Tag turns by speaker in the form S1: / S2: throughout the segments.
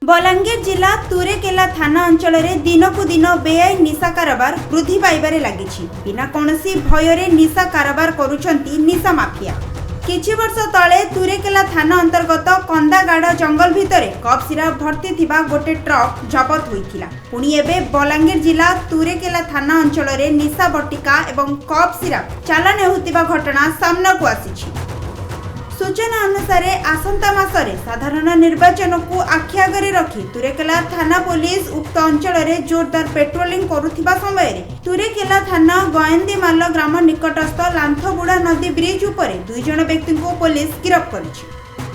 S1: बलांगीर जिला तुरेकेला थाना अंचल में दिनकू दिन बेआईन निशा कारोबार वृद्धि पाइबारे लागिछि। बिना कोनोसी भयरे निशा कारोबार करुछंती निशा माफिया। किछि वर्ष तले तुरेकेला थाना अंतर्गत कंदागाड़ जंगल भितरे कप सिरप भर्ती थिबा गोटे ट्रक जबत होइथिला। पुणी एबे बलांगीर जिला तुरेकेला थाना अंचल में निशा बटिका एवं कप सिरप चालान हेउथिबा घटना सामना को आसीछि। सूचना अनुसार आसंता मासरे साधारण निर्वाचन को आखि आगे रखी तुरेकेला थाना पुलिस उक्त अंचल में जोरदार पेट्रोलिंग करुथिबा समय तुरेकेला थाना गयंदीमाल ग्राम निकटस्थ लांथगुड़ा नदी ब्रिज उपरे 2 जण व्यक्ति को पुलिस गिरफ्त करिछि।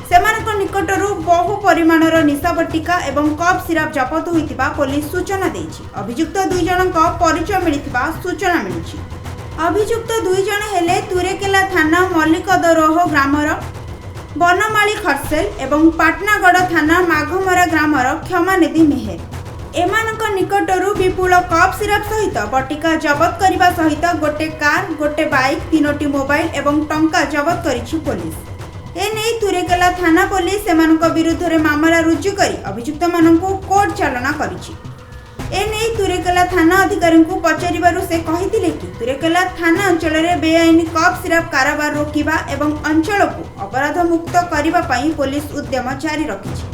S1: सेमानक निकटरू बहु परिमाणर निशा बटिका एवं कप सिरप जबत होइतिबा पुलिस सूचना देछि। अभियुक्त 2 जणक परिचय मिलिथिबा सूचना मिलिछि। अभियुक्त 2 जण हेले तुरेकेला थाना मल्लिकदरोह ग्रामर बनमाली खरसेल एवं पाटनागढ़ थाना माघमरा ग्रामर क्षमानिधि मेहर। एमानक निकटरू विपुल कप सिरप सहित बटिका जबत करने सहित गोटे कार, गोटे बाइक, 3टी मोबाइल एवं टंका जबत करिछि पुलिस। एने तुरेकेला थाना पुलिस एमानक विरुद्ध रे मामला रुजु करी अभियुक्त माननकु कोर्ट चालना करिछि। एने तुरेकेला थाना अधिकारी को पचारिबारु से कहिथिले कि तुरेकेला थाना अंचल में बेआईन कप सिरप कारोबार रोकिबा एवं अंचल को अपराध मुक्त करिबा पई पुलिस उद्यम जारी रखिछि।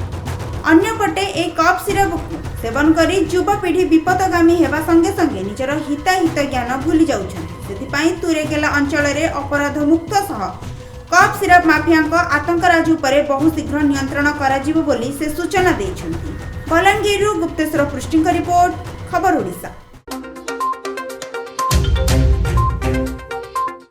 S1: अन्यपटे ए कप सिरप सेवन करी युवपीढ़ी विपदगामी हेबा संगे संगे निजर हिताहित ज्ञान भूली जाउछन्ति। सेथिपई तुरेकेला अंचल में अपराध मुक्त सह कप सिरप माफियांक आतंकराज उपरे बहु शीघ्र नियंत्रण कराजिबो बोली से सूचना दैछन्ति। बलांगीरु गुप्तेश्वर पृष्टिंक रिपोर्ट, खबर ओडिशा।